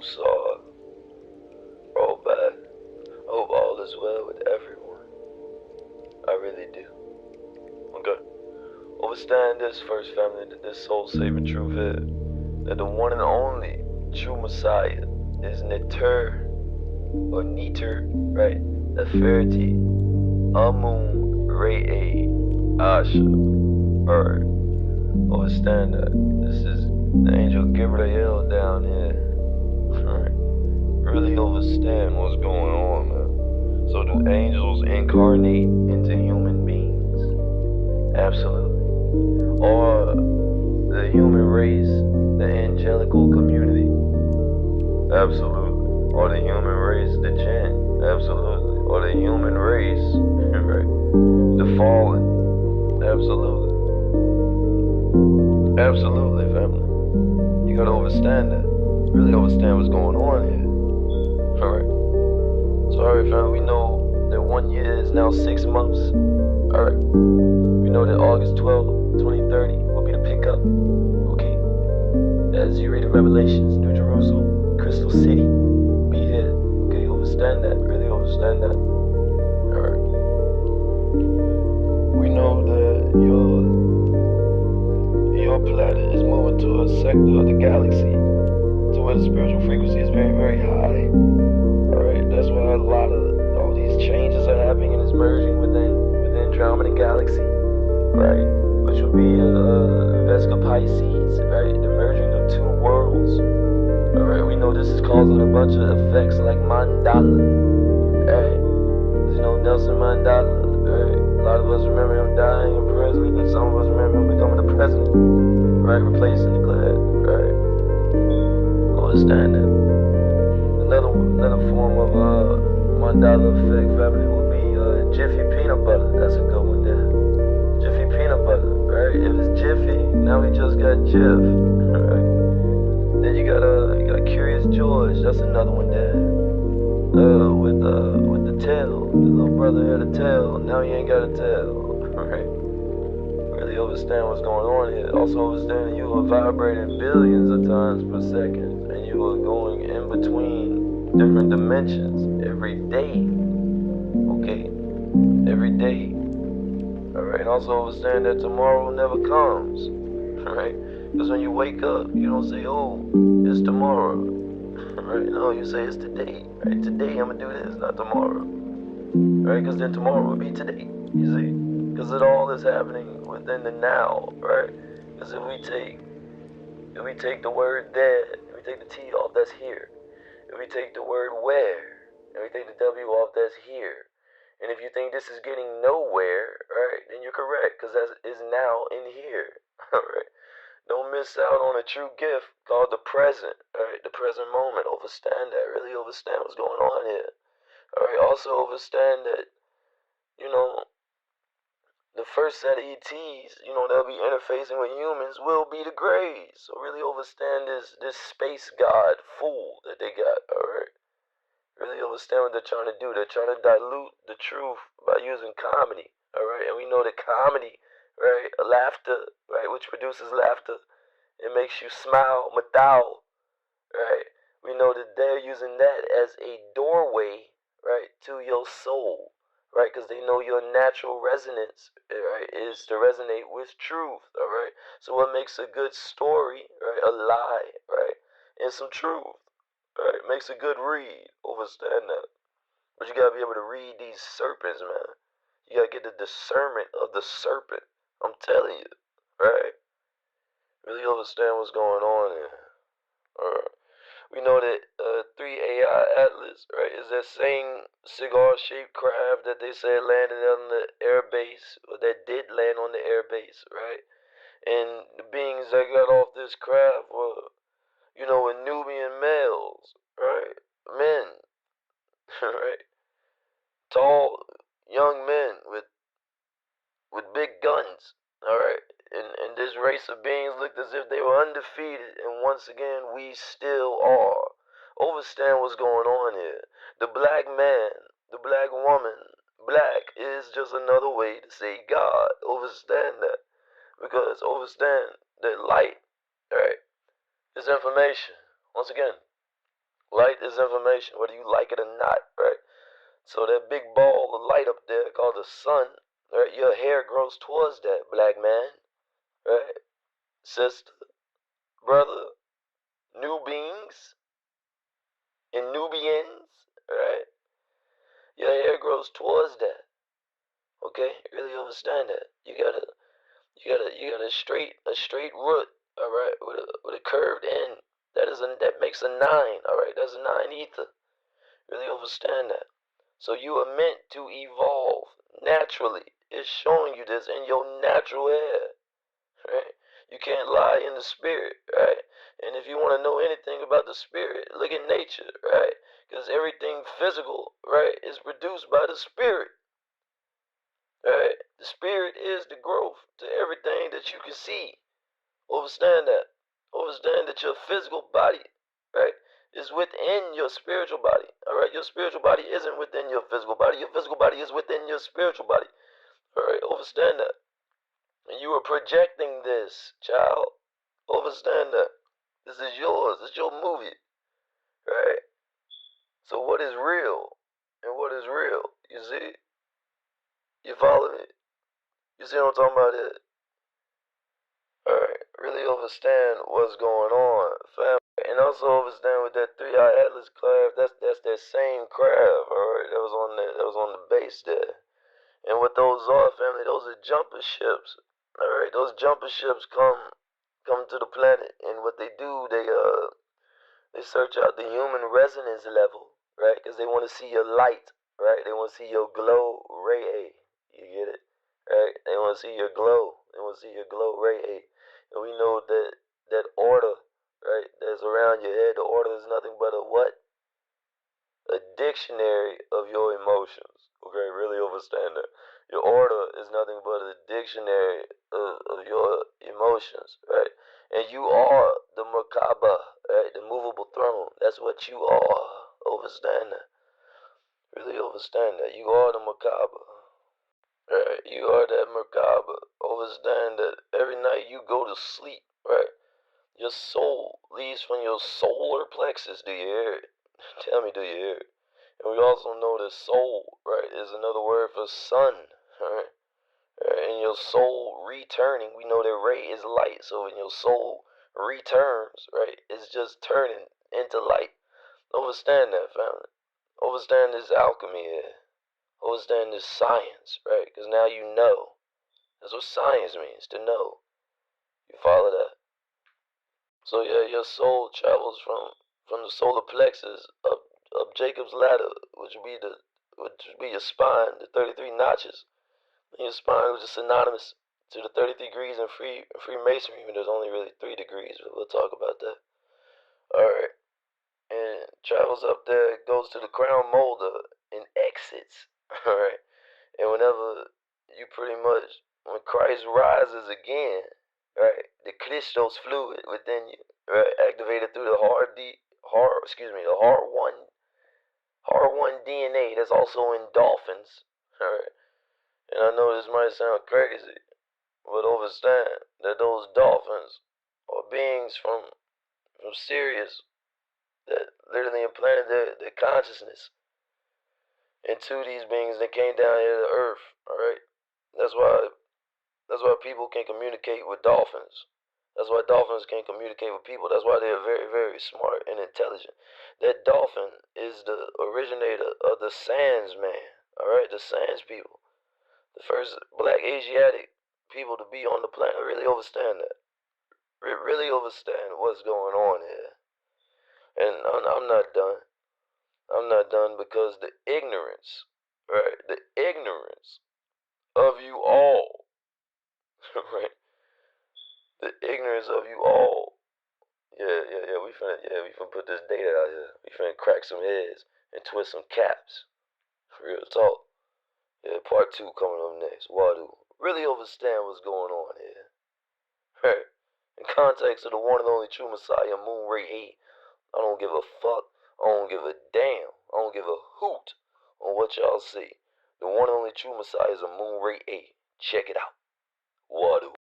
saw, roll back. Hope all is well with everyone. I really do. Okay. Overstand this first, family, that this soul-saving truth is that the one and only true Messiah is Neter, or Neter, right? Nefertiti, Amun Rayay, ASHA, or Overstand that. This is the angel GABRIEL down here. Alright. Really overstand what's going on, man. So do angels incarnate into human beings? Absolutely. Or the human race, the angelical community? Absolutely. Or the human race, the jinn? Absolutely. Or the human race, right? The fallen? Absolutely. Absolutely, family. You gotta understand that. Really understand what's going on here. Alright. So, alright, family, we know that 1 year is now 6 months. Alright. We know that August 12th, 2030 will be the pickup. Okay. As you read in Revelations, New Jerusalem, Crystal City, be here. Okay, understand that. Really understand that. Alright. We know that your planet is moving to a sector of the galaxy to where the spiritual frequency is very, very high. Alright, that's why a lot of all these changes are happening and it's merging within Andromeda Galaxy, right? Which will be Vesca Pisces, right? The merging of two worlds. Alright, we know this is causing a bunch of effects like Mandala, right? You know, Nelson Mandela, right? A lot of us remember him dying in prison, and some of us remember him becoming the president, right? Replacing the class, right? Understand that. Another form of Mandela effect, family, would be Jiffy peanut butter. That's a good one there. Jiffy peanut butter, right? If it's Jiffy, now we just got Jiff, right? Then you got Curious George. That's another one there. With the tail, the little brother had a tail. Now he ain't got a tail, right? Really understand what's going on here. Also understand you are vibrating billions of times per second, and you are going in between different dimensions every day. Okay, every day. All right. And also understand that tomorrow never comes. All right, because when you wake up, you don't say, "Oh, it's tomorrow." Right? No, you say it's today. Right? Today I'm gonna do this, not tomorrow. Right? Because then tomorrow will be today. You see? Because it all is happening within the now, right? Because if we take the word there, if we take the T off, that's here. If we take the word where, and we take the W off, that's here. And if you think this is getting nowhere, right, then you're correct, because that is now in here. Alright? Don't miss out on a true gift called the present, alright? The present moment. Overstand that. Really overstand what's going on here. Alright? Also overstand that, you know, the first set of ETs, you know, they'll be interfacing with humans will be the Greys. So really overstand this space god fool that they got, alright? Really understand what they're trying to do. They're trying to dilute the truth by using comedy, alright? And we know that comedy, right, laughter, right, which produces laughter, it makes you smile, mathal, right? We know that they're using that as a doorway, right, to your soul, right? Because they know your natural resonance, right, is to resonate with truth, alright? So what makes a good story, right, a lie, right, and some truth, right, makes a good read. Overstand that. But you gotta be able to read these serpents, man. You gotta get the discernment of the serpent. I'm telling you, right? Really understand what's going on here. Alright. We know that 3AI Atlas, right, is that same cigar-shaped craft that they said landed on the air base, or that did land on the air base, right? And the beings that got off this craft were, you know, Nubian males, right? Men, right? Tall, young men with big guns, alright? And this race of beings looked as if they were undefeated, and once again, we still are. Overstand what's going on here. The black man, the black woman, black is just another way to say God. Overstand that. Because overstand that light, right, is information. Once again, Light is information, whether you like it or not, right? So that big ball of light up there called the sun, right? Your hair grows towards that, black man, right? Sister, brother, new beings, and Nubians, right? Your hair grows towards that. Okay? Really understand that. You got a straight root, alright, with a curved end. That makes a 9, alright? That's a 9 ether. Really understand that. So you are meant to evolve naturally. It's showing you this in your natural hair. Right? You can't lie in the spirit, right? And if you want to know anything about the spirit, look at nature, right? Because everything physical, right, is produced by the spirit, right? The spirit is the growth to everything that you can see. Understand that. Understand that your physical body, right, is within your spiritual body, all right? Your spiritual body isn't within your physical body. Your physical body is within your spiritual body, all right? Understand that. And you are projecting this, child. Overstand that. This is yours. It's your movie. Right? So what is real and what is real? You see? You follow me? You see what I'm talking about here? Alright. Really understand what's going on, fam. And also understand with that 3-eye Atlas craft, that's that same craft, alright? That was on the base there. And what those are, family, those are jumper ships. Alright, those jumper ships come to the planet, and what they do, they search out the human resonance level, right? Because they want to see your light, right? They want to see your glow ray. You get it, right? They want to see your glow. They want to see your glow ray. And we know that order, right? That's around your head. The order is nothing but a what? A dictionary of your emotions. Okay, really understand that. Your order is nothing but a dictionary of your emotions, right? And you are the Merkaba, right? The movable throne. That's what you are. Understand that. Really understand that. You are the Merkaba. Right? You are that Merkaba. Understand that every night you go to sleep, right? Your soul leaves from your solar plexus. Do you hear it? Tell me, do you hear it? And we also know that soul, right, is another word for sun, right? And your soul returning, we know that ray is light, so when your soul returns, right, it's just turning into light. Understand that, family. Understand this alchemy here. Understand this science, right? Because now you know. That's what science means, to know. You follow that? So yeah, your soul travels from the solar plexus up Jacob's ladder, which would be your spine, the 33 notches. And your spine, which is synonymous to the 33 degrees in Freemasonry, but there's only really 3 degrees, but we'll talk about that. Alright. And travels up there, goes to the crown molder, and exits. Alright. And whenever you when Christ rises again, right, the Christos fluid within you, right, activated through the HAR1 DNA that's also in dolphins, alright. And I know this might sound crazy, but understand that those dolphins are beings from Sirius that literally implanted their consciousness into these beings that came down here to Earth, alright? That's why people can communicate with dolphins. That's why dolphins can communicate with people. That's why they're very, very smart and intelligent. That dolphin is the originator of the Sands man, alright? The Sands people. The first black Asiatic people to be on the planet. Really understand that. Really understand what's going on here. And I'm not done. I'm not done because the ignorance, right? The ignorance of you all, right? The ignorance of you all. Yeah. We finna put this data out here. We finna crack some heads and twist some caps. Real talk. Yeah, part 2 coming up next. Wadu. Really understand what's going on here. Right? In context of the one and only True Messiah Amunrayay, I don't give a fuck. I don't give a damn. I don't give a hoot on what y'all see. The one and only True Messiah is Amunrayay. Check it out. Wadu.